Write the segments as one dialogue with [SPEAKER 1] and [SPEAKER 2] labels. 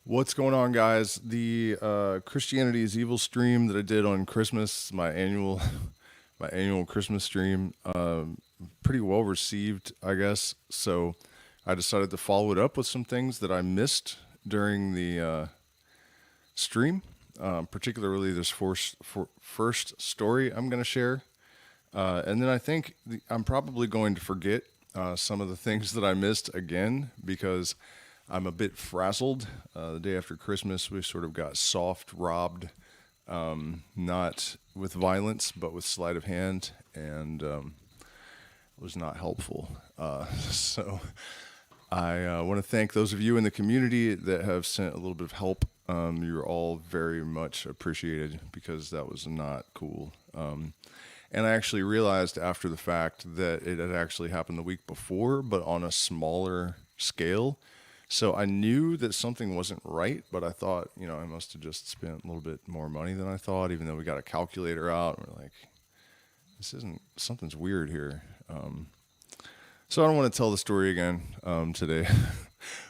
[SPEAKER 1] What's going on, guys? The Chrisrianity is Evil stream that I did on Christmas, my annual my annual Christmas stream, pretty well received, I guess. So I decided to follow it up with some things that I missed during the stream, particularly this first story I'm going to share. And then I think I'm probably going to forget some of the things that I missed again because I'm a bit frazzled. The day after Christmas, we sort of got soft robbed, not with violence, but with sleight of hand, and it was not helpful. So I want to thank those of you in the community that have sent a little bit of help. You're all very much appreciated because that was not cool. And I actually realized after the fact that it had actually happened the week before, but on a smaller scale. So I knew that something wasn't right, but I thought, I must have just spent a little bit more money than I thought, even though we got a calculator out. And we're like, something's weird here. So I don't want to tell the story again today.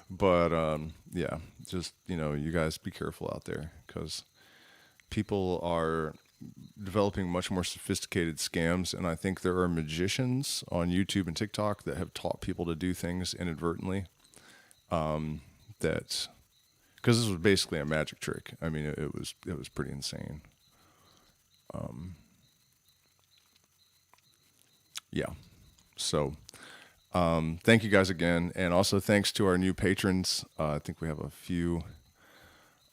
[SPEAKER 1] But yeah, just, you guys be careful out there because people are developing much more sophisticated scams. And I think there are magicians on YouTube and TikTok that have taught people to do things inadvertently. Because this was basically a magic trick. I mean, it was pretty insane. Yeah. So, thank you guys again. And also thanks to our new patrons. I think we have a few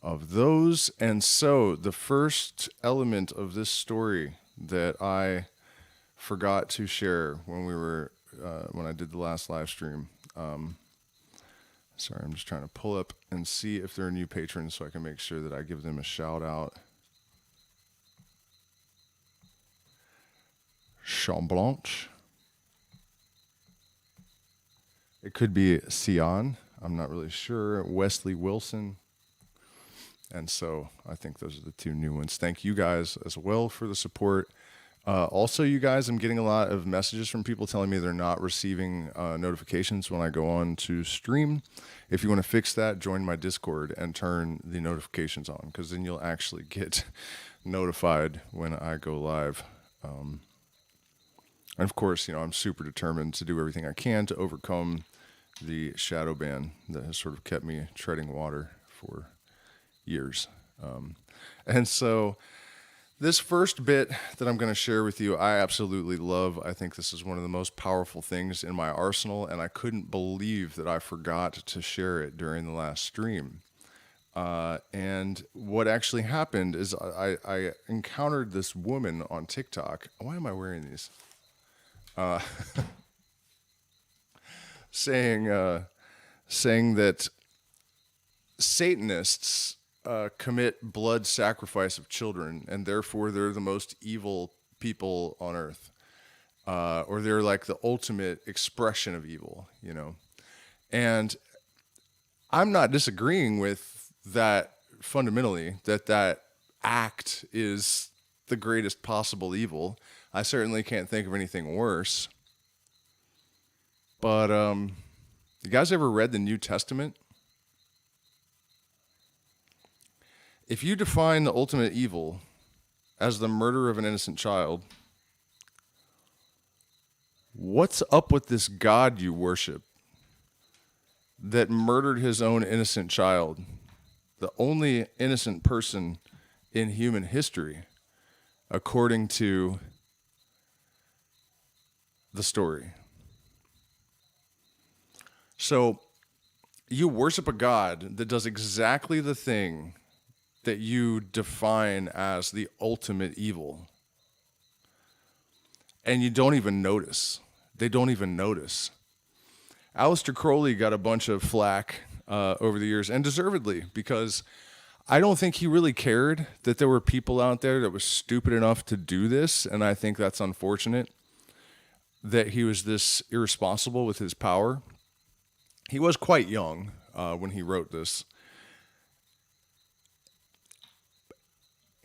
[SPEAKER 1] of those. And so the first element of this story that I forgot to share when I did the last live stream, sorry, I'm just trying to pull up and see if there are new patrons so I can make sure that I give them a shout out. Chamblanche. It could be Sion. I'm not really sure. Wesley Wilson. And so I think those are the two new ones. Thank you guys as well for the support. Also, you guys, I'm getting a lot of messages from people telling me they're not receiving notifications when I go on to stream. If you want to fix that, join my Discord and turn the notifications on, because then you'll actually get notified when I go live. And of course, I'm super determined to do everything I can to overcome the shadow ban that has sort of kept me treading water for years. And so this first bit that I'm going to share with you, I absolutely love. I think this is one of the most powerful things in my arsenal, and I couldn't believe that I forgot to share it during the last stream. And what actually happened is I encountered this woman on TikTok. Why am I wearing these? Saying that Satanists commit blood sacrifice of children, and therefore they're the most evil people on earth, or they're like the ultimate expression of evil, And I'm not disagreeing with that fundamentally, that act is the greatest possible evil. I certainly can't think of anything worse. But you guys ever read the New Testament? If you define the ultimate evil as the murder of an innocent child, what's up with this God you worship that murdered his own innocent child, the only innocent person in human history, according to the story? So you worship a God that does exactly the thing that you define as the ultimate evil. And you don't even notice. They don't even notice. Aleister Crowley got a bunch of flack over the years, and deservedly, because I don't think he really cared that there were people out there that were stupid enough to do this, and I think that's unfortunate that he was this irresponsible with his power. He was quite young when he wrote this.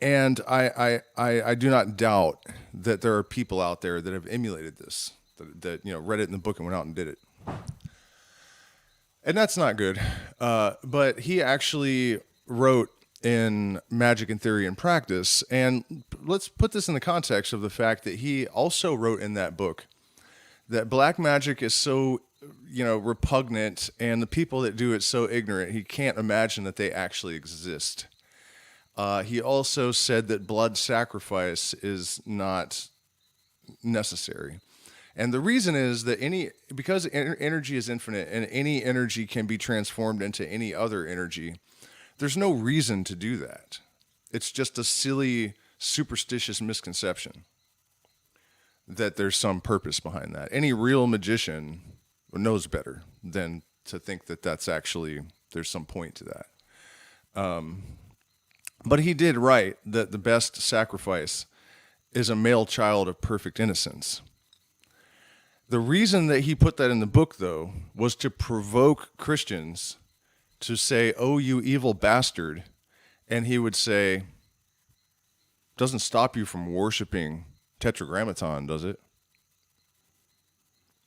[SPEAKER 1] And I do not doubt that there are people out there that have emulated this, that read it in the book and went out and did it. And that's not good. But he actually wrote in Magic and Theory and Practice. And let's put this in the context of the fact that he also wrote in that book that black magic is so, repugnant, and the people that do it so ignorant, he can't imagine that they actually exist. He also said that blood sacrifice is not necessary. And the reason is that because energy is infinite and any energy can be transformed into any other energy, there's no reason to do that. It's just a silly, superstitious misconception that there's some purpose behind that. Any real magician knows better than to think that there's some point to that. But he did write that the best sacrifice is a male child of perfect innocence. The reason that he put that in the book, though, was to provoke Christians to say, "Oh, you evil bastard." And he would say, "Doesn't stop you from worshiping Tetragrammaton, does it?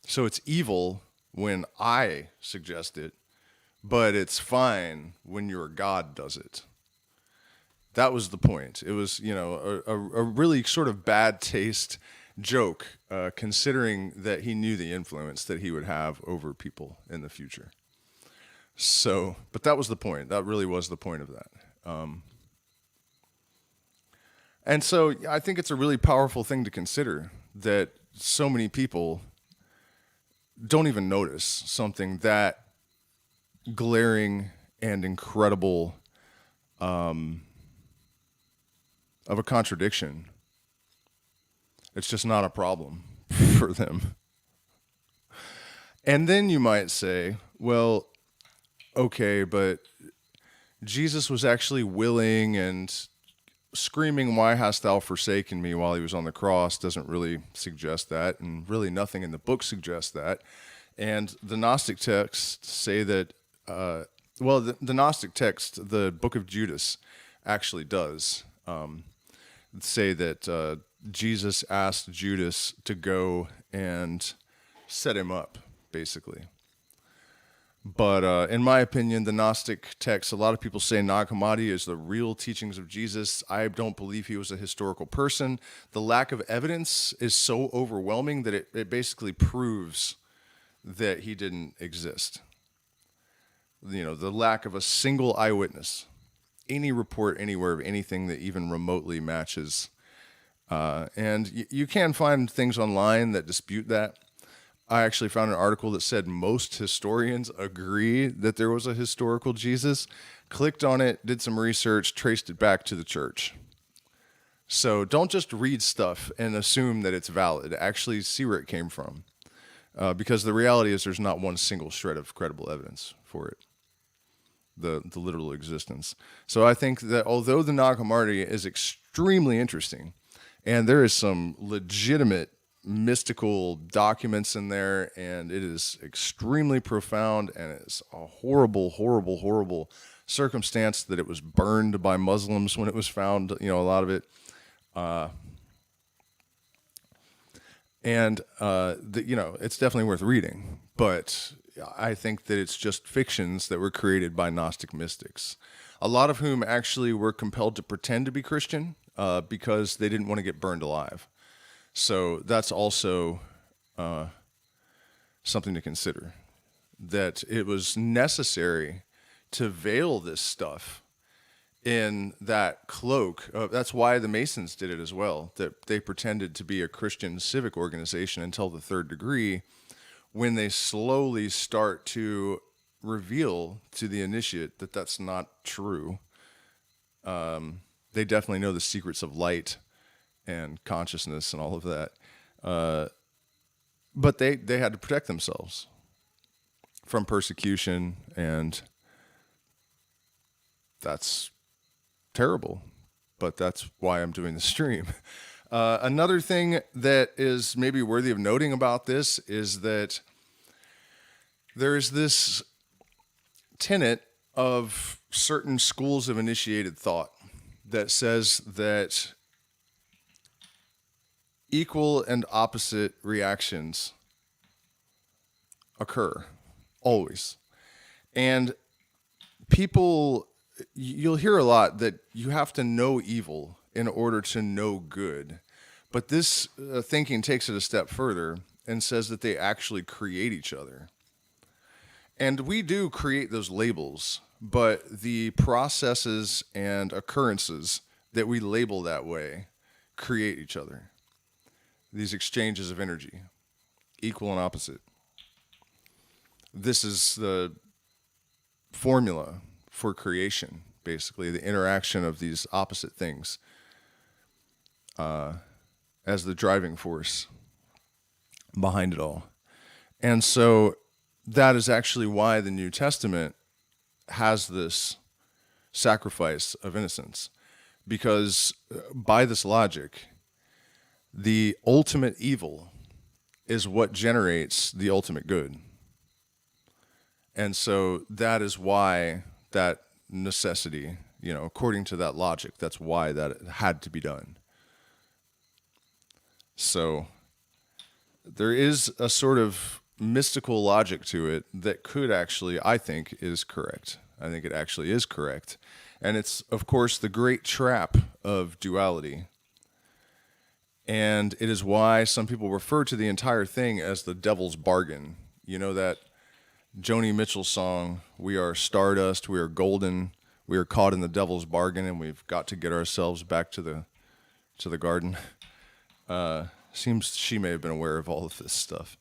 [SPEAKER 1] So it's evil when I suggest it, but it's fine when your God does it." That was the point. It was, a really sort of bad taste joke, considering that he knew the influence that he would have over people in the future. So, but that was the point. That really was the point of that. And so I think it's a really powerful thing to consider that so many people don't even notice something that glaring and incredible of a contradiction. It's just not a problem for them. And then you might say, well, okay, but Jesus was actually willing, and screaming, "Why hast thou forsaken me," while he was on the cross doesn't really suggest that, and really nothing in the book suggests that. And the Gnostic texts say that, the Gnostic text, the book of Judas, actually does say that Jesus asked Judas to go and set him up, basically. But in my opinion, the Gnostic text, a lot of people say Nag Hammadi is the real teachings of Jesus. I don't believe he was a historical person. The lack of evidence is so overwhelming that it basically proves that he didn't exist. The lack of a single eyewitness, any report anywhere of anything that even remotely matches. And you can find things online that dispute that. I actually found an article that said most historians agree that there was a historical Jesus. Clicked on it, did some research, traced it back to the church. So don't just read stuff and assume that it's valid. Actually see where it came from. Because the reality is there's not one single shred of credible evidence for it. The literal existence. So I think that although the Nag Hammadi is extremely interesting, and there is some legitimate mystical documents in there, and it is extremely profound, and it's a horrible, horrible, horrible circumstance that it was burned by Muslims when it was found, a lot of it. It's definitely worth reading, but I think that it's just fictions that were created by Gnostic mystics, a lot of whom actually were compelled to pretend to be Christian because they didn't want to get burned alive. So that's also something to consider, that it was necessary to veil this stuff in that cloak. That's why the Masons did it as well, that they pretended to be a Christian civic organization until the third degree, when they slowly start to reveal to the initiate that that's not true. They definitely know the secrets of light and consciousness and all of that. But they had to protect themselves from persecution, and that's terrible. But that's why I'm doing the stream. Another thing that is maybe worthy of noting about this is that there's this tenet of certain schools of initiated thought that says that equal and opposite reactions occur, always. And people, you'll hear a lot that you have to know evil in order to know good. But this thinking takes it a step further and says that they actually create each other. And we do create those labels, but the processes and occurrences that we label that way create each other. These exchanges of energy, equal and opposite. This is the formula for creation, basically, the interaction of these opposite things as the driving force behind it all. And so that is actually why the New Testament has this sacrifice of innocence. Because by this logic, the ultimate evil is what generates the ultimate good. And so that is why that necessity, according to that logic, that's why that it had to be done. So there is a sort of mystical logic to it that could actually, I think, is correct. I think it actually is correct. And it's, of course, the great trap of duality. And it is why some people refer to the entire thing as the devil's bargain. You know that Joni Mitchell song, "We are stardust, we are golden, we are caught in the devil's bargain, and we've got to get ourselves back to the garden." Seems she may have been aware of all of this stuff.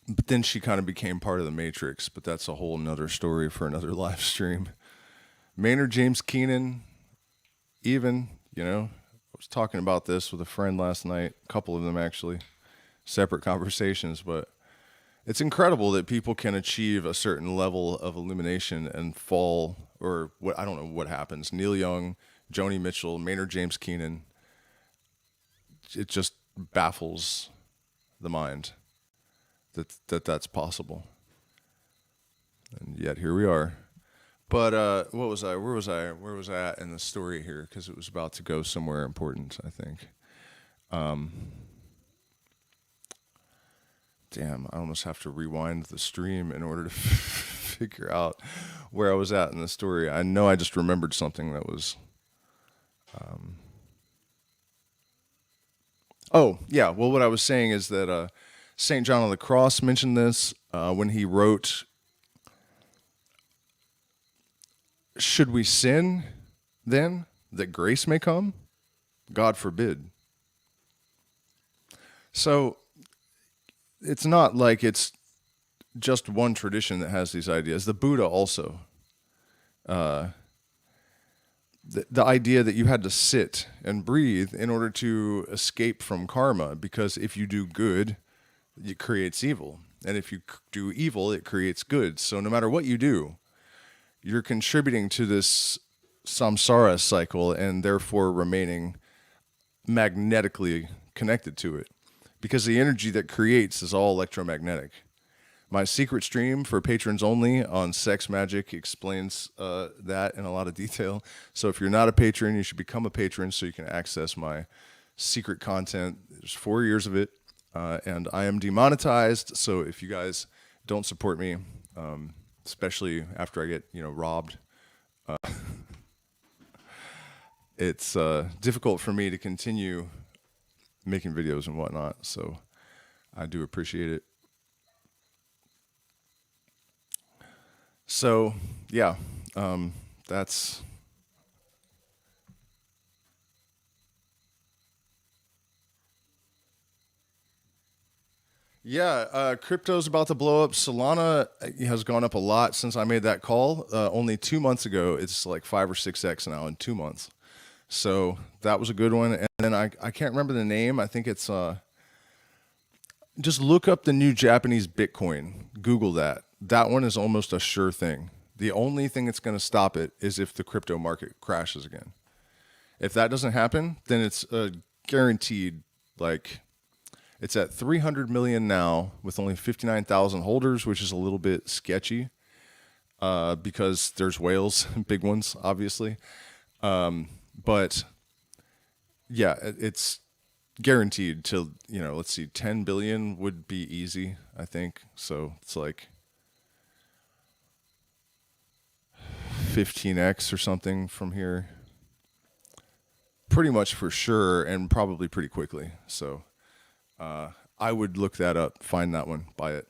[SPEAKER 1] But then she kind of became part of the Matrix, but that's a whole nother story for another live stream. Maynard James Keenan, even, I was talking about this with a friend last night, a couple of them actually, separate conversations, but it's incredible that people can achieve a certain level of illumination and fall, or what, I don't know what happens. Neil Young, Joni Mitchell, Maynard James Keenan. It just baffles the mind that's possible. And yet here we are. But what was I? Where was I at in the story here? Because it was about to go somewhere important, I think. Damn, I almost have to rewind the stream in order to figure out where I was at in the story. I know I just remembered something that was... Oh, yeah. Well, what I was saying is that St. John of the Cross mentioned this when he wrote, "Should we sin then, that grace may come? God forbid." So it's not like it's just one tradition that has these ideas. The Buddha also. The idea that you had to sit and breathe in order to escape from karma, because if you do good, it creates evil. And if you do evil, it creates good. So no matter what you do, you're contributing to this samsara cycle and therefore remaining magnetically connected to it, because the energy that creates is all electromagnetic. My secret stream for patrons only on sex magic explains that in a lot of detail. So if you're not a patron, you should become a patron so you can access my secret content. There's 4 years of it, and I am demonetized. So if you guys don't support me, especially after I get robbed, it's difficult for me to continue making videos and whatnot. So I do appreciate it. So, yeah, that's... Yeah, crypto's about to blow up. Solana has gone up a lot since I made that call. Only 2 months ago, it's like 5 or 6x now in 2 months. So that was a good one. And then I can't remember the name. I think it's... just look up the new Japanese Bitcoin. Google that. That one is almost a sure thing. The only thing that's going to stop it is if the crypto market crashes again. If that doesn't happen, then it's guaranteed, like, it's at 300 million now with only 59,000 holders, which is a little bit sketchy because there's whales, big ones, obviously. But yeah, it's guaranteed to, let's see, 10 billion would be easy, I think. So it's like 15x or something from here. Pretty much for sure, and probably pretty quickly. So I would look that up, find that one, buy it.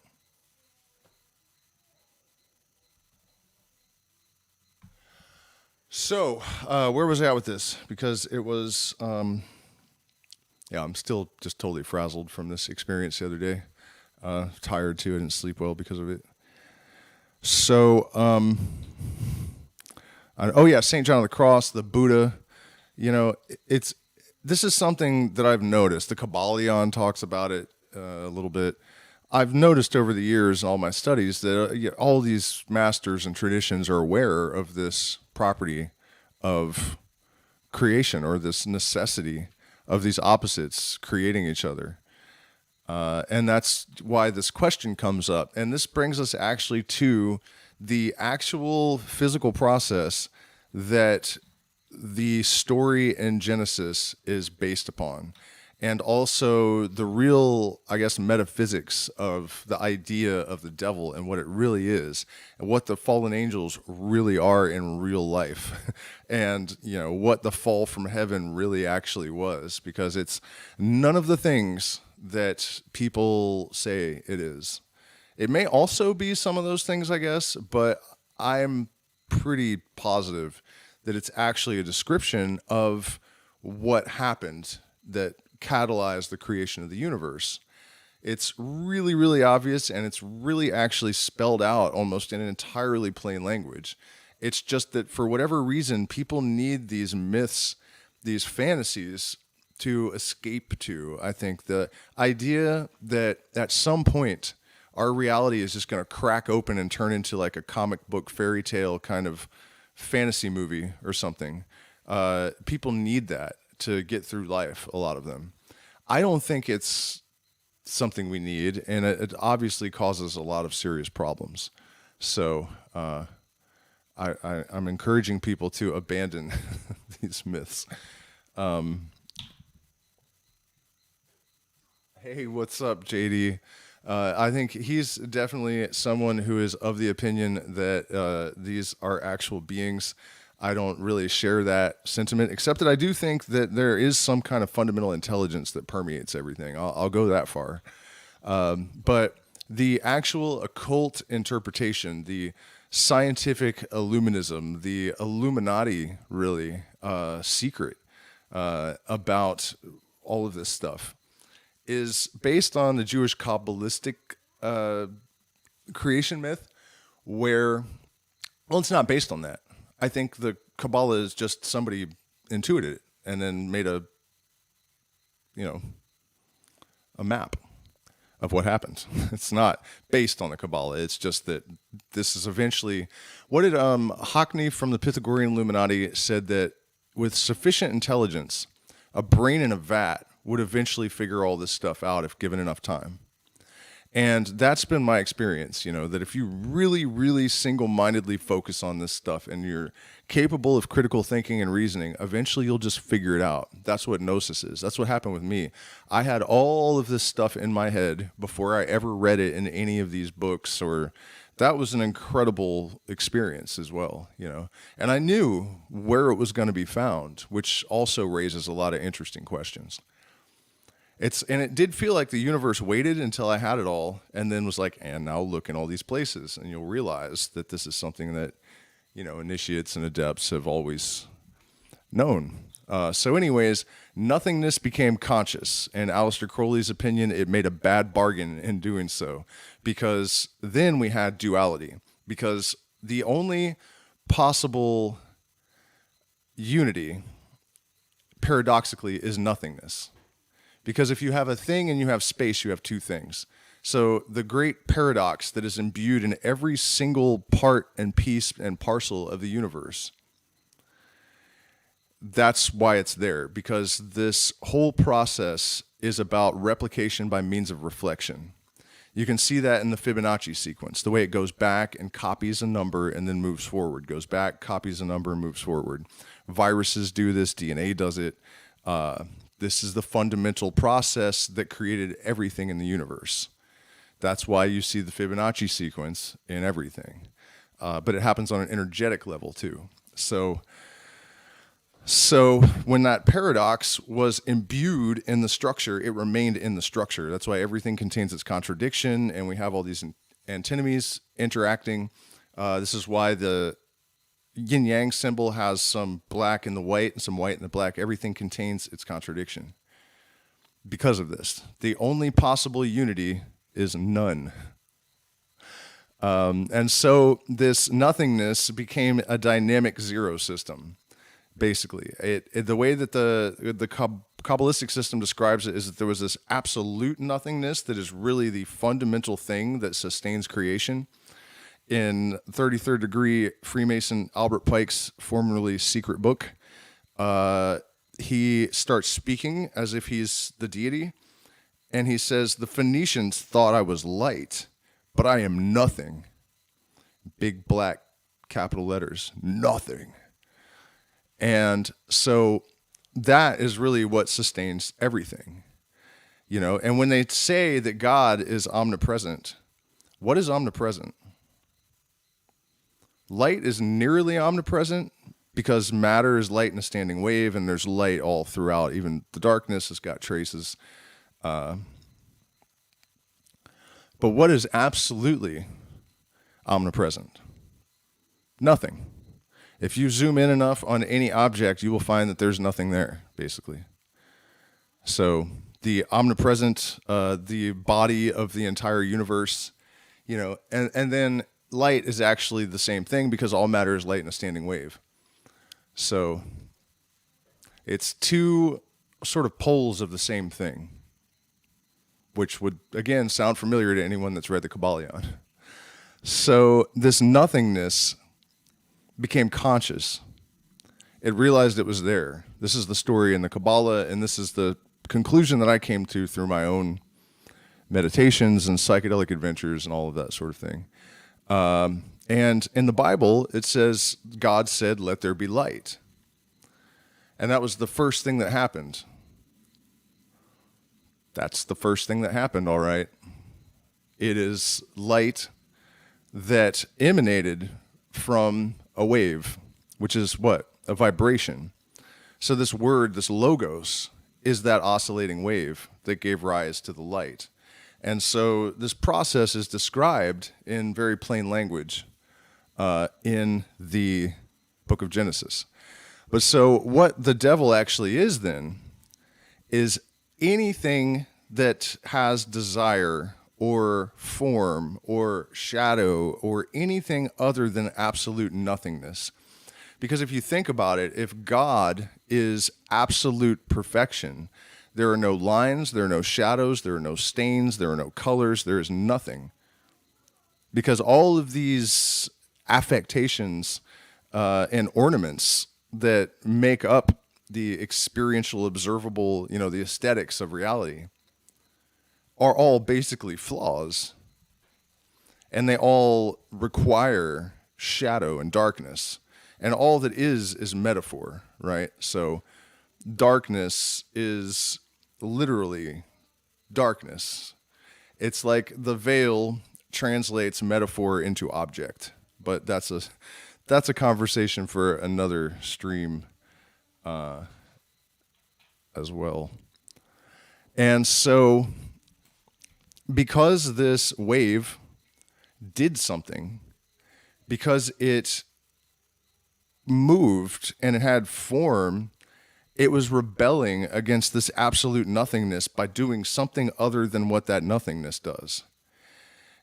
[SPEAKER 1] So where was I at with this? Because it was, yeah, I'm still just totally frazzled from this experience the other day. Tired too, I didn't sleep well because of it. So, oh yeah, St. John of the Cross, the Buddha. You know, this is something that I've noticed. The Kabbalion talks about it a little bit. I've noticed over the years in all my studies that all these masters and traditions are aware of this property of creation, or this necessity of these opposites creating each other. And that's why this question comes up. And this brings us actually to the actual physical process that the story in Genesis is based upon, and also the real, I guess, metaphysics of the idea of the devil and what it really is, and what the fallen angels really are in real life, and, you know, what the fall from heaven really actually was, because it's none of the things that people say it is. It may also be some of those things, I guess, but I'm pretty positive that it's actually a description of what happened that catalyzed the creation of the universe. It's really, really obvious, and it's really actually spelled out almost in an entirely plain language. It's just that for whatever reason, people need these myths, these fantasies to escape to. I think the idea that at some point our reality is just going to crack open and turn into like a comic book fairy tale kind of fantasy movie or something. People need that to get through life, a lot of them. I don't think it's something we need, and it obviously causes a lot of serious problems. So I'm encouraging people to abandon these myths. Hey, what's up, JD? I think he's definitely someone who is of the opinion that these are actual beings. I don't really share that sentiment, except that I do think that there is some kind of fundamental intelligence that permeates everything. I'll go that far. But the actual occult interpretation, the scientific illuminism, the Illuminati, really, secret about all of this stuff, is based on the Jewish Kabbalistic creation myth, where, well, it's not based on that. I think the Kabbalah is just somebody intuited it and then made a map of what happened. It's not based on the Kabbalah. It's just that this is eventually, what did Hackney from the Pythagorean Illuminati said, that with sufficient intelligence, a brain in a vat would eventually figure all this stuff out if given enough time. And that's been my experience, that if you really, really single-mindedly focus on this stuff and you're capable of critical thinking and reasoning, eventually you'll just figure it out. That's what gnosis is. That's what happened with me. I had all of this stuff in my head before I ever read it in any of these books, or that was an incredible experience as well, And I knew where it was going to be found, which also raises a lot of interesting questions. And it did feel like the universe waited until I had it all, and then was like, and now look in all these places, and you'll realize that this is something that, initiates and adepts have always known. So anyways, nothingness became conscious, and Aleister Crowley's opinion, it made a bad bargain in doing so, because then we had duality, because the only possible unity, paradoxically, is nothingness. Because if you have a thing and you have space, you have two things. So the great paradox that is imbued in every single part and piece and parcel of the universe, that's why it's there. Because this whole process is about replication by means of reflection. You can see that in the Fibonacci sequence, the way it goes back and copies a number and then moves forward. Goes back, copies a number, and moves forward. Viruses do this, DNA does it. This is the fundamental process that created everything in the universe. That's why you see the Fibonacci sequence in everything. but it happens on an energetic level too. So when that paradox was imbued in the structure, it remained in the structure. That's why everything contains its contradiction, and we have all these antinomies interacting. This is why the yin-yang symbol has some black in the white and some white in the black. Everything contains its contradiction. Because of this, the only possible unity is none. And so this nothingness became a dynamic zero system. Basically, the way that the Kabbalistic system describes it is that there was this absolute nothingness that is really the fundamental thing that sustains creation. In 33rd Degree, Freemason Albert Pike's formerly secret book, he starts speaking as if he's the deity, and he says, "The Phoenicians thought I was light, but I am nothing." Big black capital letters, nothing. And so that is really what sustains everything, and when they say that God is omnipresent, what is omnipresent? Light is nearly omnipresent because matter is light in a standing wave, and there's light all throughout. Even the darkness has got traces. But what is absolutely omnipresent? Nothing. If you zoom in enough on any object, you will find that there's nothing there, basically. So the omnipresent, the body of the entire universe, and then light is actually the same thing because all matter is light in a standing wave. So it's two sort of poles of the same thing, which would, again, sound familiar to anyone that's read the Kybalion. So this nothingness became conscious. It realized it was there. This is the story in the Kabbalah, and this is the conclusion that I came to through my own meditations and psychedelic adventures and all of that sort of thing. And in the Bible, it says, God said, "Let there be light." And that was the first thing that happened. That's the first thing that happened, all right. It is light that emanated from a wave, which is what? A vibration. So this word, this logos, is that oscillating wave that gave rise to the light. And so this process is described in very plain language in the book of Genesis. But so what the devil actually is then is anything that has desire or form or shadow or anything other than absolute nothingness. Because if you think about it, if God is absolute perfection, there are no lines, there are no shadows, there are no stains, there are no colors, there is nothing. Because all of these affectations and ornaments that make up the experiential, observable, the aesthetics of reality are all basically flaws. And they all require shadow and darkness. And all that is metaphor, right? So darkness is literally darkness. It's like the veil translates metaphor into object. But that's a conversation for another stream as well. And so because this wave did something, because it moved and it had form, it was rebelling against this absolute nothingness by doing something other than what that nothingness does.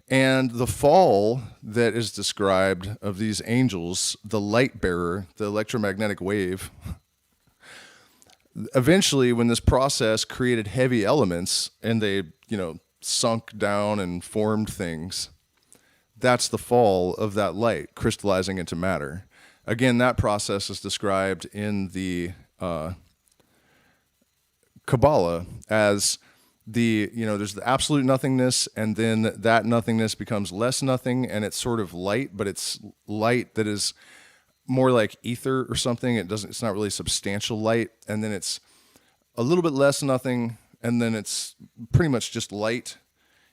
[SPEAKER 1] And the fall that is described of these angels, the light bearer, the electromagnetic wave, eventually when this process created heavy elements and they, sunk down and formed things, that's the fall of that light crystallizing into matter. Again, that process is described in the Kabbalah as there's the absolute nothingness, and then that nothingness becomes less nothing, and it's sort of light, but it's light that is more like ether or something. It's not really substantial light, and then it's a little bit less nothing, and then it's pretty much just light,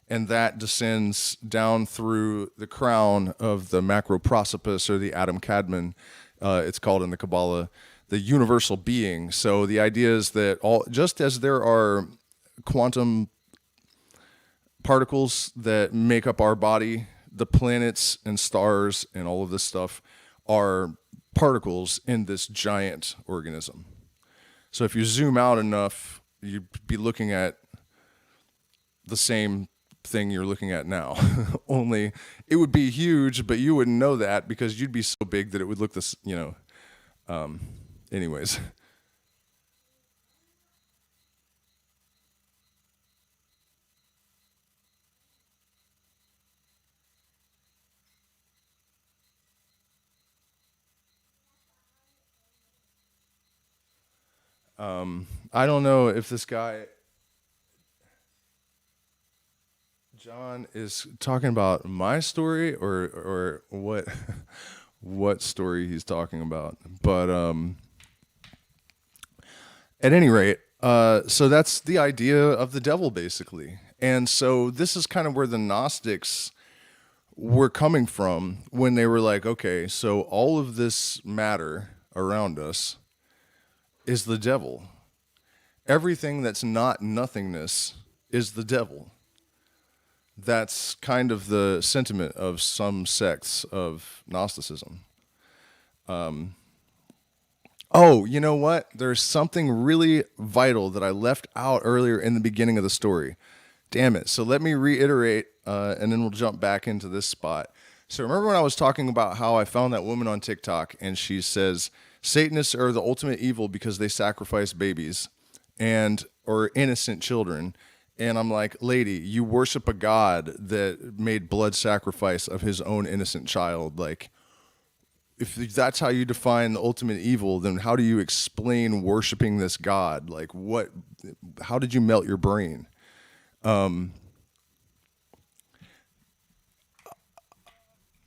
[SPEAKER 1] and that descends down through the crown of the macroprosopis, or the Adam Kadmon, it's called in the Kabbalah, the universal being. So the idea is that just as there are quantum particles that make up our body, the planets and stars and all of this stuff are particles in this giant organism. So if you zoom out enough, you'd be looking at the same thing you're looking at now. Only it would be huge, but you wouldn't know that because you'd be so big that it would look this, anyways. I don't know if this guy John is talking about my story or what what story he's talking about. But at any rate, so that's the idea of the devil, basically. And so this is kind of where the Gnostics were coming from when they were like, okay, so all of this matter around us is the devil. Everything that's not nothingness is the devil. That's kind of the sentiment of some sects of Gnosticism. Oh, you know what? There's something really vital that I left out earlier in the beginning of the story. Damn it. So let me reiterate, and then we'll jump back into this spot. So remember when I was talking about how I found that woman on TikTok, and she says, Satanists are the ultimate evil because they sacrifice babies or innocent children. And I'm like, lady, you worship a God that made blood sacrifice of his own innocent child. Like, if that's how you define the ultimate evil, then how do you explain worshiping this God? Like, how did you melt your brain?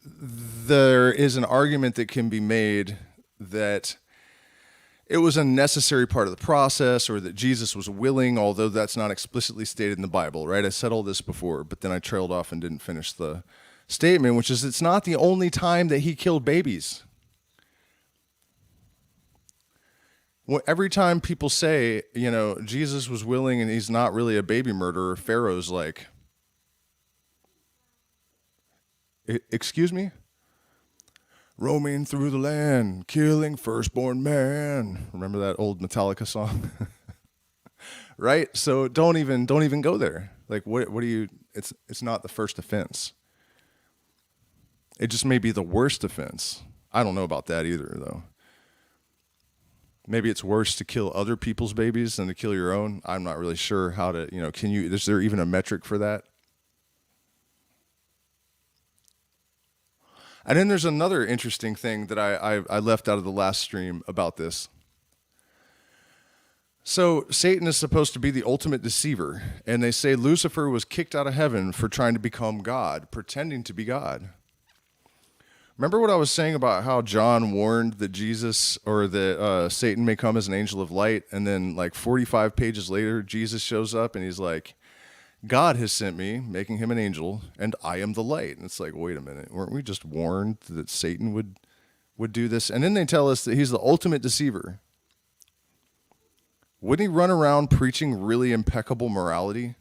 [SPEAKER 1] There is an argument that can be made that it was a necessary part of the process, or that Jesus was willing, although that's not explicitly stated in the Bible, right? I said all this before, but then I trailed off and didn't finish the statement, which is it's not the only time that he killed babies. Well, every time people say, Jesus was willing and he's not really a baby murderer, Pharaoh's like, excuse me? Roaming through the land, killing firstborn man. Remember that old Metallica song? Right? So don't even go there. Like, what do you, it's not the first offense. It just may be the worst offense. I don't know about that either, though. Maybe it's worse to kill other people's babies than to kill your own. I'm not really sure how to, is there even a metric for that? And then there's another interesting thing that I left out of the last stream about this. So Satan is supposed to be the ultimate deceiver, and they say Lucifer was kicked out of heaven for trying to become God, pretending to be God. Remember what I was saying about how John warned that Jesus or that Satan may come as an angel of light, and then like 45 pages later, Jesus shows up and he's like, God has sent me, making him an angel, and I am the light. And it's like, wait a minute, weren't we just warned that Satan would do this? And then they tell us that he's the ultimate deceiver. Wouldn't he run around preaching really impeccable morality?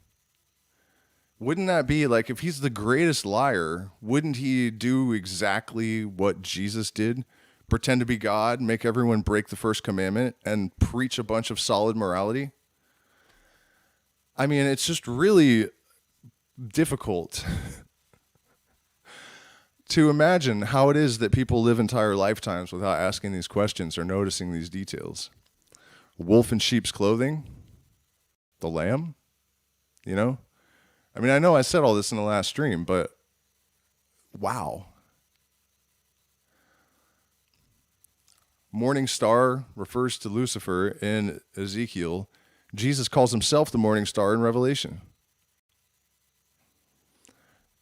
[SPEAKER 1] Wouldn't that be like, if he's the greatest liar, wouldn't he do exactly what Jesus did? Pretend to be God, make everyone break the first commandment, and preach a bunch of solid morality? I mean, it's just really difficult to imagine how it is that people live entire lifetimes without asking these questions or noticing these details. Wolf in sheep's clothing? The lamb? I mean, I know I said all this in the last stream, but wow. Morning star refers to Lucifer in Ezekiel. Jesus calls himself the morning star in Revelation.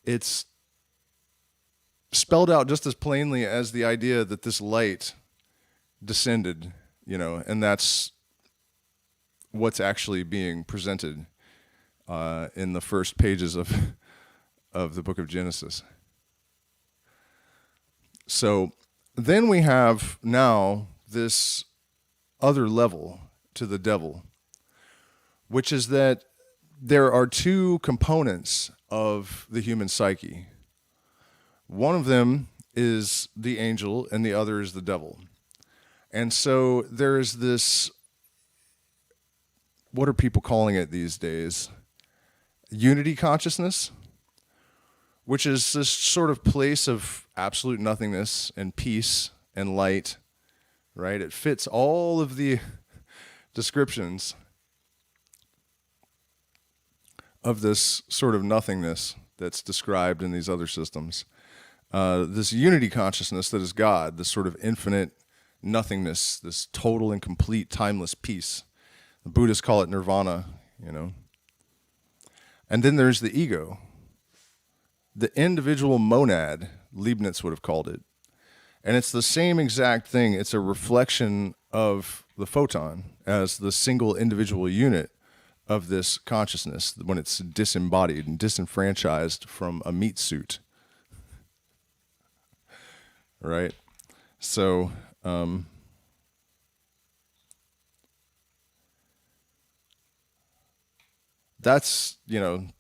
[SPEAKER 1] It's spelled out just as plainly as the idea that this light descended, and that's what's actually being presented in the first pages of of the book of Genesis. So then we have now this other level to the devil, which is that there are two components of the human psyche. One of them is the angel and the other is the devil. And so there is this, what are people calling it these days? Unity consciousness, which is this sort of place of absolute nothingness and peace and light, right? It fits all of the descriptions of this sort of nothingness that's described in these other systems. This unity consciousness that is God, this sort of infinite nothingness, this total and complete timeless peace. The Buddhists call it nirvana, you know. And then there's the ego, the individual monad, Leibniz would have called it. And it's the same exact thing. It's a reflection of the photon as the single individual unit of this consciousness when it's disembodied and disenfranchised from a meat suit. Right? So, that's,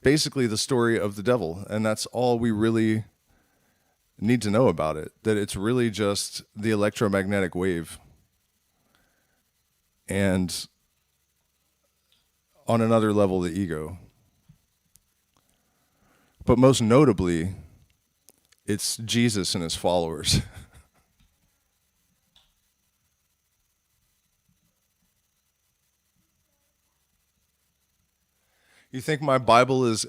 [SPEAKER 1] basically the story of the devil. And that's all we really need to know about it. That it's really just the electromagnetic wave. And on another level, the ego. But most notably, it's Jesus and his followers. You think my Bible is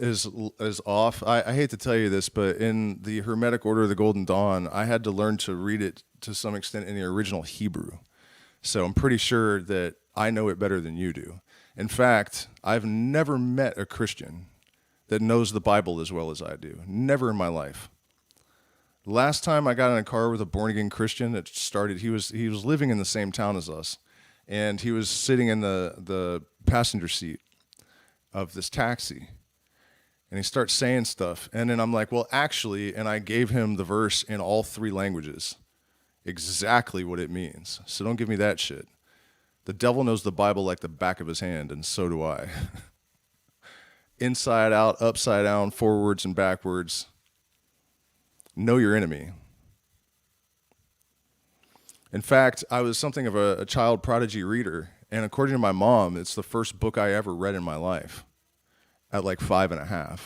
[SPEAKER 1] off? I hate to tell you this, but in the Hermetic Order of the Golden Dawn, I had to learn to read it to some extent in the original Hebrew. So I'm pretty sure that I know it better than you do. In fact, I've never met a Christian that knows the Bible as well as I do. Never in my life. Last time I got in a car with a born-again Christian, it started, he was living in the same town as us, and he was sitting in the passenger seat of this taxi, and he starts saying stuff, and then I'm like, well, actually, and I gave him the verse in all three languages, exactly what it means, so don't give me that shit. The devil knows the Bible like the back of his hand, and so do I. Inside out, upside down, forwards and backwards. Know your enemy. In fact, I was something of a child prodigy reader, and according to my mom, it's the first book I ever read in my life at like 5.5,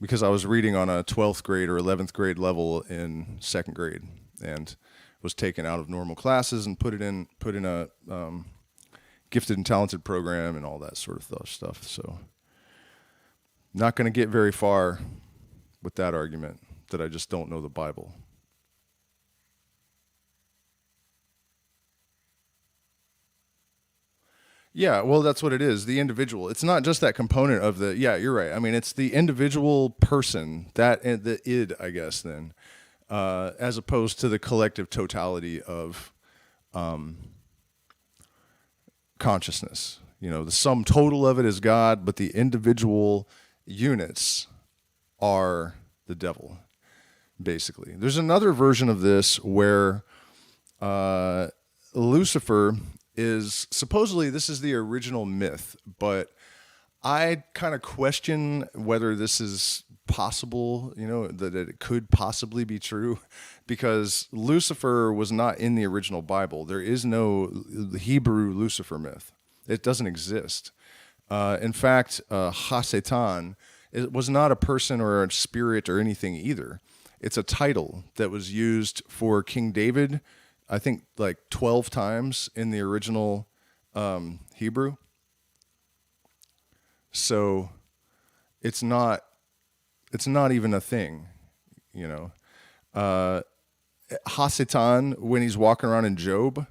[SPEAKER 1] because I was reading on a 12th grade or 11th grade level in second grade, and was taken out of normal classes and put in a gifted and talented program and all that sort of stuff. So not going to get very far with that argument that I just don't know the Bible. Yeah, well, that's what it is, the individual. It's not just that component of the, yeah, you're right. I mean, it's the individual person, the id, I guess, then, as opposed to the collective totality of consciousness. The sum total of it is God, but the individual units are the devil, basically. There's another version of this where Lucifer is, supposedly this is the original myth, but I kind of question whether this is possible, that it could possibly be true, because Lucifer was not in the original Bible. There is no Hebrew Lucifer myth. It doesn't exist. In fact, Ha-Satan, it was not a person or a spirit or anything either. It's a title that was used for King David, I think like 12 times in the original Hebrew. So it's not even a thing, Ha-Satan, when he's walking around in Job,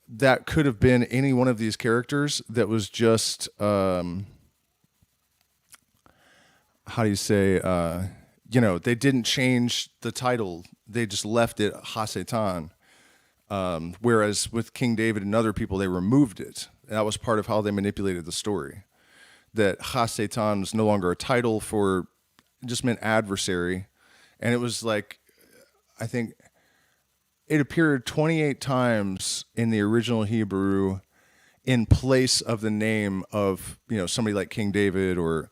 [SPEAKER 1] that could have been any one of these characters that was just, how do you say, they didn't change the title. They just left it Ha-Satan. Whereas with King David and other people, they removed it. That was part of how they manipulated the story. That Ha-Satan was no longer a title for just meant adversary. And it was like, I think it appeared 28 times in the original Hebrew in place of the name of, somebody like King David, or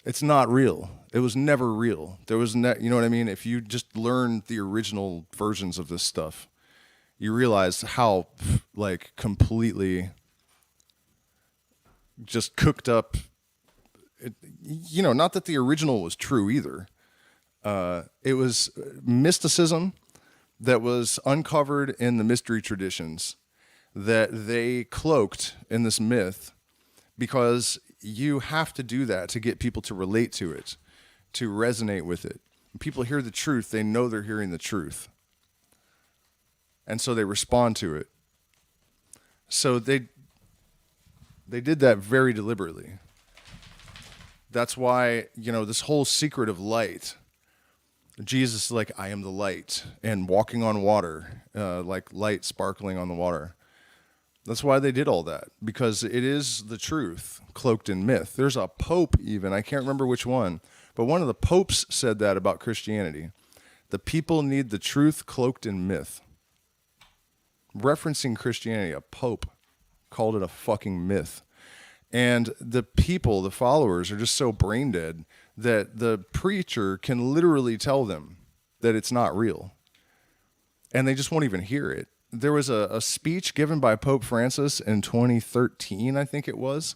[SPEAKER 1] it's not real. It was never real. There was you know what I mean? If you just learn the original versions of this stuff, you realize how like completely just cooked up. Not that the original was true either. It was mysticism that was uncovered in the mystery traditions that they cloaked in this myth, because you have to do that to get people to relate to it, to resonate with it. When people hear the truth, they know they're hearing the truth. And so they respond to it. So they did that very deliberately. That's why, this whole secret of light, Jesus is like, I am the light, and walking on water, like light sparkling on the water. That's why they did all that, because it is the truth cloaked in myth. There's a pope even, I can't remember which one, but one of the popes said that about Christianity. The people need the truth cloaked in myth. Referencing Christianity, a pope called it a fucking myth. And the people, the followers, are just so brain dead that the preacher can literally tell them that it's not real. And they just won't even hear it. There was a speech given by Pope Francis in 2013, I think it was.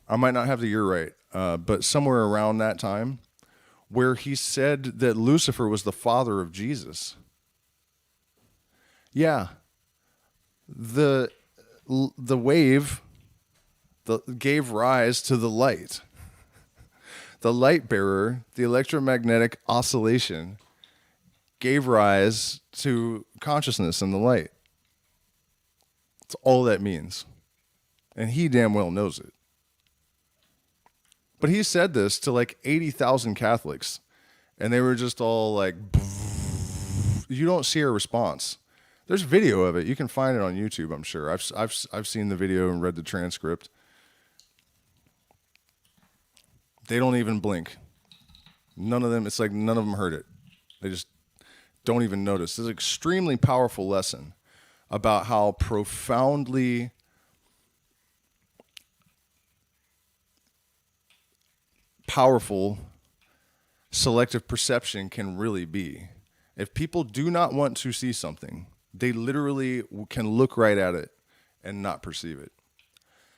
[SPEAKER 1] I might not have the year right, but somewhere around that time, where he said that Lucifer was the father of Jesus. Yeah. The wave gave rise to the light. The light bearer, the electromagnetic oscillation, gave rise to consciousness and the light. That's all that means. And he damn well knows it. But he said this to like 80,000 Catholics, and they were just all like, you don't see a response. There's video of it. You can find it on YouTube, I'm sure. I've seen the video and read the transcript. They don't even blink. None of them, it's like none of them heard it. They just don't even notice. This is an extremely powerful lesson about how profoundly powerful selective perception can really be. If people do not want to see something, they literally can look right at it and not perceive it.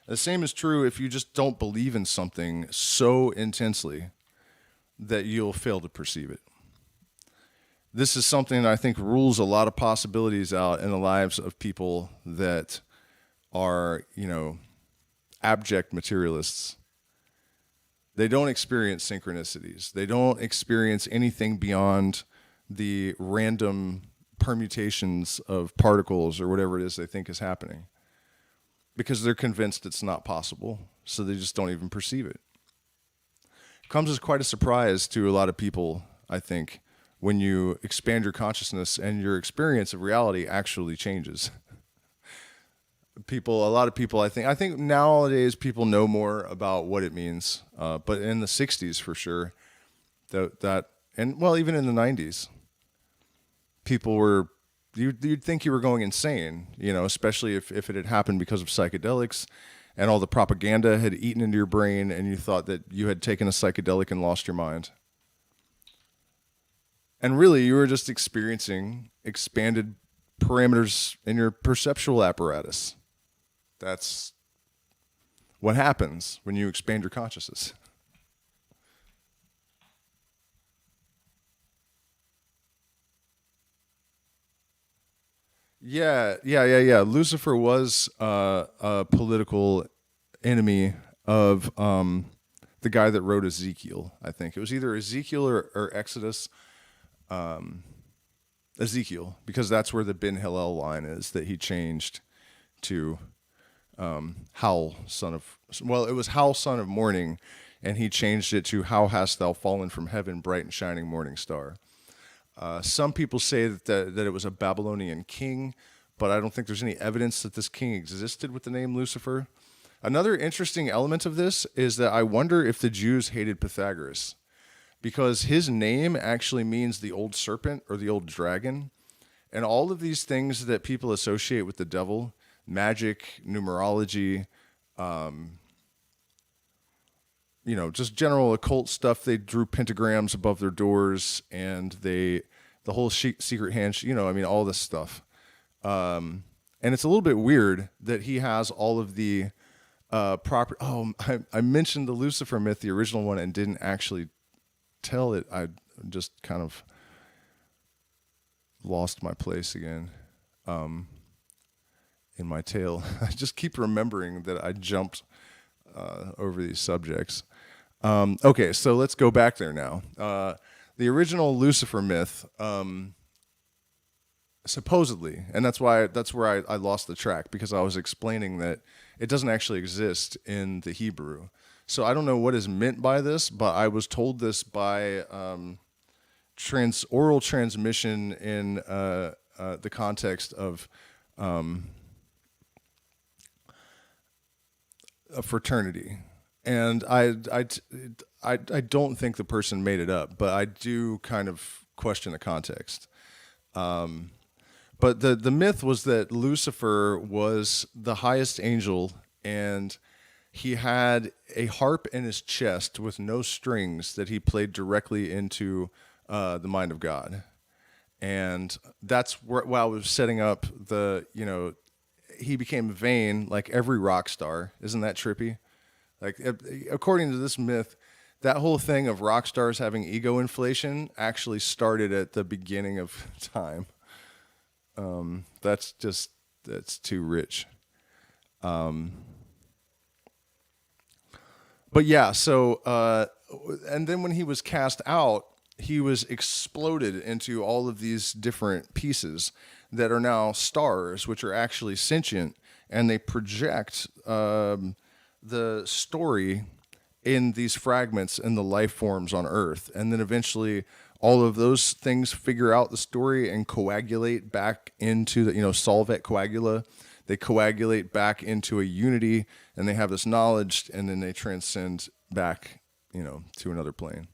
[SPEAKER 1] The same is true if you just don't believe in something so intensely that you'll fail to perceive it. This is something that I think rules a lot of possibilities out in the lives of people that are, abject materialists. They don't experience synchronicities. They don't experience anything beyond the random permutations of particles or whatever it is they think is happening, because they're convinced it's not possible, so they just don't even perceive it. It comes as quite a surprise to a lot of people, I think, when you expand your consciousness and your experience of reality actually changes. A lot of people, I think nowadays people know more about what it means, but in the 60s for sure, even in the 90s, people were, you'd think you were going insane, especially if it had happened because of psychedelics and all the propaganda had eaten into your brain and you thought that you had taken a psychedelic and lost your mind. And really, you were just experiencing expanded parameters in your perceptual apparatus. That's what happens when you expand your consciousness. Yeah. Lucifer was a political enemy of the guy that wrote Ezekiel, I think. It was either Ezekiel or Exodus. Ezekiel, because that's where the Ben Hillel line is that he changed to Howl, it was Howl, son of morning, and he changed it to How hast thou fallen from heaven, bright and shining morning star. Some people say that it was a Babylonian king, but I don't think there's any evidence that this king existed with the name Lucifer. Another interesting element of this is that I wonder if the Jews hated Pythagoras, because his name actually means the old serpent or the old dragon. And all of these things that people associate with the devil, magic, numerology, just general occult stuff. They drew pentagrams above their doors, and the whole secret hand, all this stuff. And it's a little bit weird that he has all of the proper. Oh, I mentioned the Lucifer myth, the original one, and didn't actually tell it. I just kind of lost my place again in my tale. I just keep remembering that I jumped over these subjects. Okay, so let's go back there now. The original Lucifer myth, supposedly, and that's where I lost the track, because I was explaining that it doesn't actually exist in the Hebrew. So I don't know what is meant by this, but I was told this by oral transmission in the context of a fraternity. And I don't think the person made it up, but I do kind of question the context. But the myth was that Lucifer was the highest angel, and he had a harp in his chest with no strings that he played directly into the mind of God. And that's while I was setting up he became vain like every rock star. Isn't that trippy? Like, according to this myth, that whole thing of rock stars having ego inflation actually started at the beginning of time. That's too rich. But yeah, so, and then when he was cast out, he was exploded into all of these different pieces that are now stars, which are actually sentient, and they project the story in these fragments in the life forms on Earth. And then eventually all of those things figure out the story and coagulate back into the, solvet coagula. They coagulate back into a unity, and they have this knowledge, and then they transcend back, to another plane.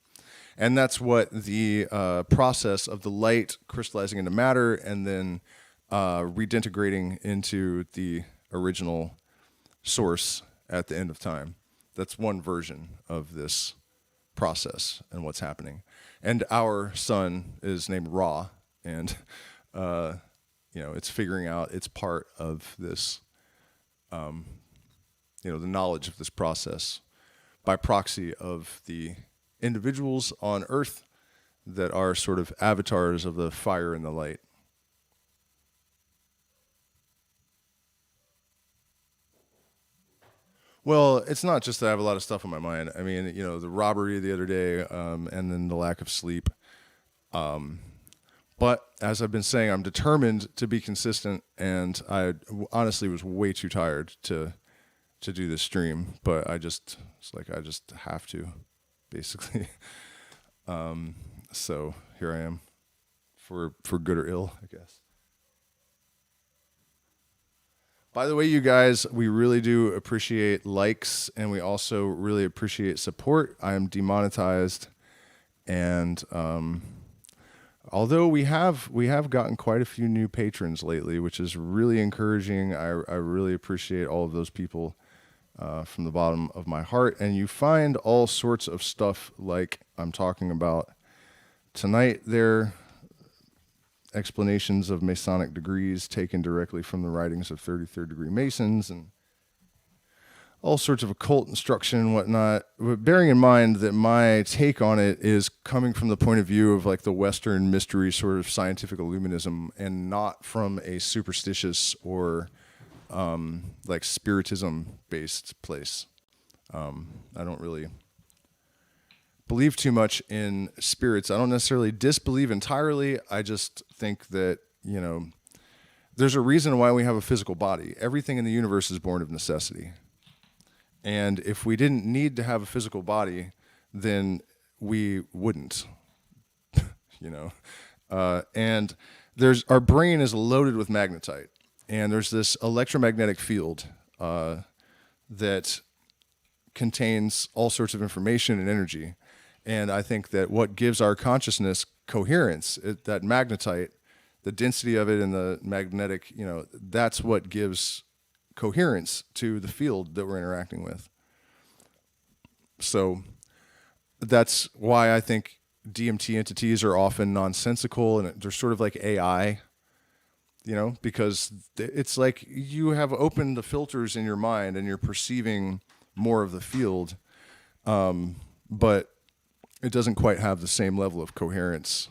[SPEAKER 1] And that's what the process of the light crystallizing into matter and then redintegrating into the original source at the end of time. That's one version of this process and what's happening. And our sun is named Ra, and it's figuring out it's part of this, the knowledge of this process by proxy of the individuals on Earth that are sort of avatars of the fire and the light. Well, it's not just that I have a lot of stuff on my mind. I mean, the robbery the other day, and then the lack of sleep. But as I've been saying, I'm determined to be consistent, and I honestly was way too tired to do this stream. But I just have to, basically. So here I am, for good or ill, I guess. By the way, you guys, we really do appreciate likes, and we also really appreciate support. I am demonetized, and although we have gotten quite a few new patrons lately, which is really encouraging. I really appreciate all of those people from the bottom of my heart. And you find all sorts of stuff like I'm talking about tonight there. Explanations of Masonic degrees taken directly from the writings of 33rd degree Masons, and all sorts of occult instruction and whatnot. But bearing in mind that my take on it is coming from the point of view of like the Western mystery sort of scientific illuminism, and not from a superstitious or like spiritism based place. I don't really believe too much in spirits. I don't necessarily disbelieve entirely. I just think that, there's a reason why we have a physical body. Everything in the universe is born of necessity. And if we didn't need to have a physical body, then we wouldn't, and our brain is loaded with magnetite, and there's this electromagnetic field that contains all sorts of information and energy. And I think that what gives our consciousness coherence, that magnetite, the density of it and the magnetic, that's what gives coherence to the field that we're interacting with. So that's why I think DMT entities are often nonsensical, and they're sort of like AI, because it's like you have opened the filters in your mind and you're perceiving more of the field, but it doesn't quite have the same level of coherence.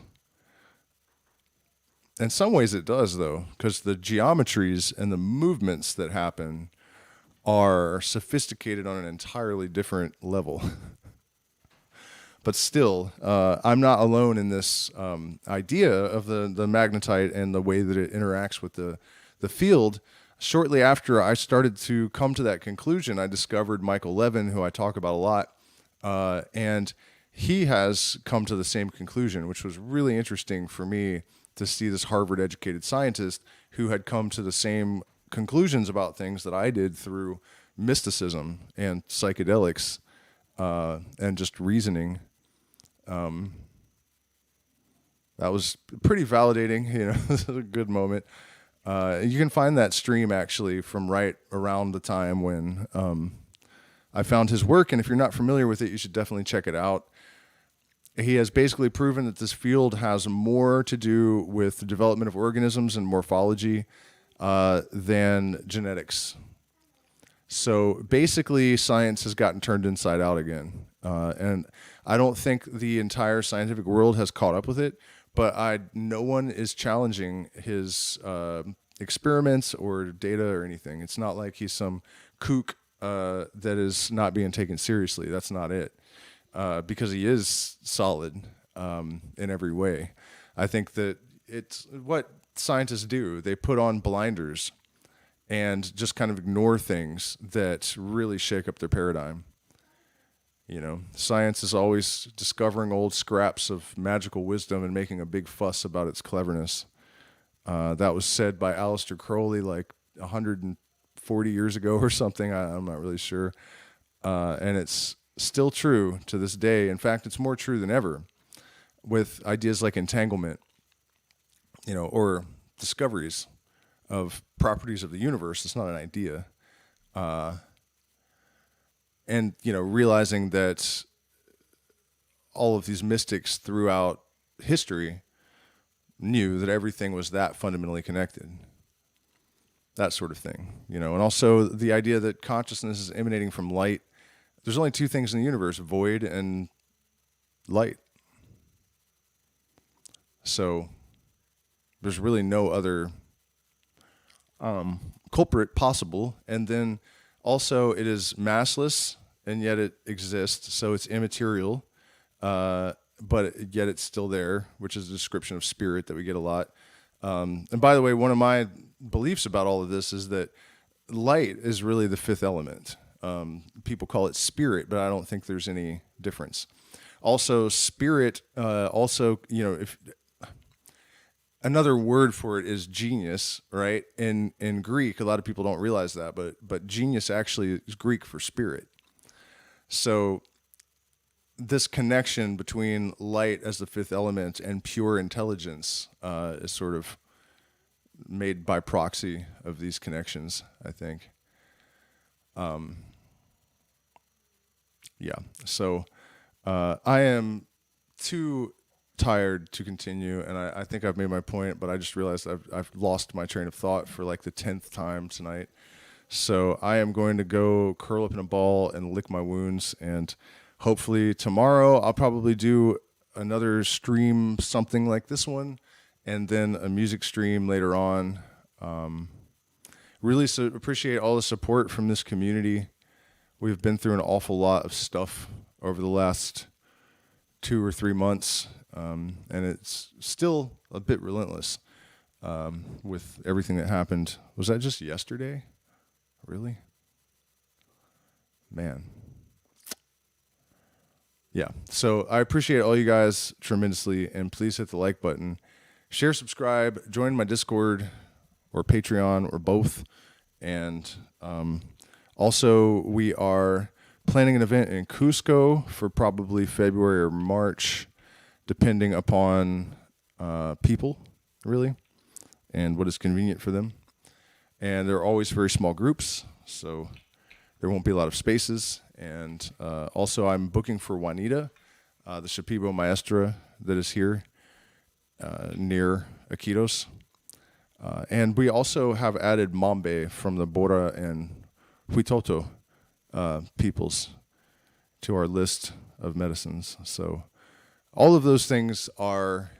[SPEAKER 1] In some ways it does, though, because the geometries and the movements that happen are sophisticated on an entirely different level. But still, I'm not alone in this idea of the magnetite and the way that it interacts with the field. Shortly after I started to come to that conclusion, I discovered Michael Levin, who I talk about a lot, and he has come to the same conclusion, which was really interesting for me to see this Harvard-educated scientist who had come to the same conclusions about things that I did through mysticism and psychedelics and just reasoning. That was pretty validating, This was a good moment. You can find that stream actually from right around the time when I found his work, and if you're not familiar with it, you should definitely check it out. He has basically proven that this field has more to do with the development of organisms and morphology than genetics. So basically, science has gotten turned inside out again. And I don't think the entire scientific world has caught up with it, but no one is challenging his experiments or data or anything. It's not like he's some kook that is not being taken seriously. That's not it. Because he is solid in every way. I think that it's what scientists do. They put on blinders and just kind of ignore things that really shake up their paradigm. Science is always discovering old scraps of magical wisdom and making a big fuss about its cleverness. That was said by Aleister Crowley like 140 years ago or something. I'm not really sure. And it's still true to this day. In fact, it's more true than ever with ideas like entanglement, or discoveries of properties of the universe. It's not an idea. And, realizing that all of these mystics throughout history knew that everything was that fundamentally connected. That sort of thing, and also the idea that consciousness is emanating from light. There's only two things in the universe, void and light. So there's really no other culprit possible. And then also it is massless, and yet it exists. So it's immaterial, but yet it's still there, which is a description of spirit that we get a lot. And by the way, one of my beliefs about all of this is that light is really the fifth element. People call it spirit, but I don't think there's any difference. Also, spirit, if another word for it is genius, right? In Greek, a lot of people don't realize that, but genius actually is Greek for spirit. So this connection between light as the fifth element and pure intelligence is sort of made by proxy of these connections, I think. Yeah, so I am too tired to continue, and I think I've made my point, but I just realized I've lost my train of thought for like the 10th time tonight. So I am going to go curl up in a ball and lick my wounds, and hopefully tomorrow I'll probably do another stream, something like this one, and then a music stream later on. Really appreciate all the support from this community. We've been through an awful lot of stuff over the last 2 or 3 months, and it's still a bit relentless with everything that happened. Was that just yesterday? Really? Man. Yeah, so I appreciate all you guys tremendously, and please hit the like button. Share, subscribe, join my Discord or Patreon or both, and also we are planning an event in Cusco for probably February or March, depending upon people, really, and what is convenient for them. And they're always very small groups, so there won't be a lot of spaces. And also, I'm booking for Juanita, the Shipibo Maestra that is here near Iquitos. And we also have added Mambe from the Bora and Huitoto peoples to our list of medicines. So all of those things are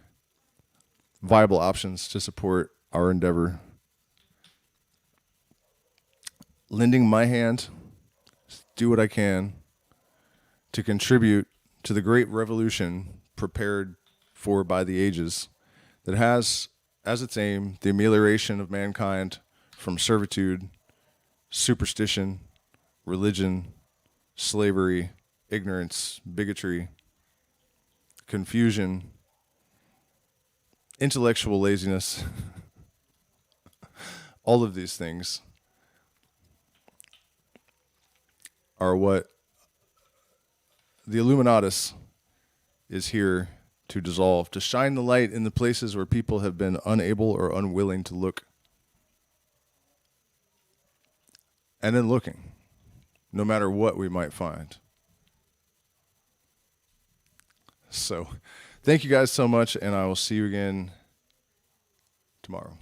[SPEAKER 1] viable options to support our endeavor. Lending my hand, do what I can to contribute to the great revolution prepared for by the ages that has as its aim the amelioration of mankind from servitude, superstition, religion, slavery, ignorance, bigotry, confusion, intellectual laziness, all of these things are what the Illuminatus is here to dissolve, to shine the light in the places where people have been unable or unwilling to look. And then looking, no matter what we might find. So, thank you guys so much, and I will see you again tomorrow.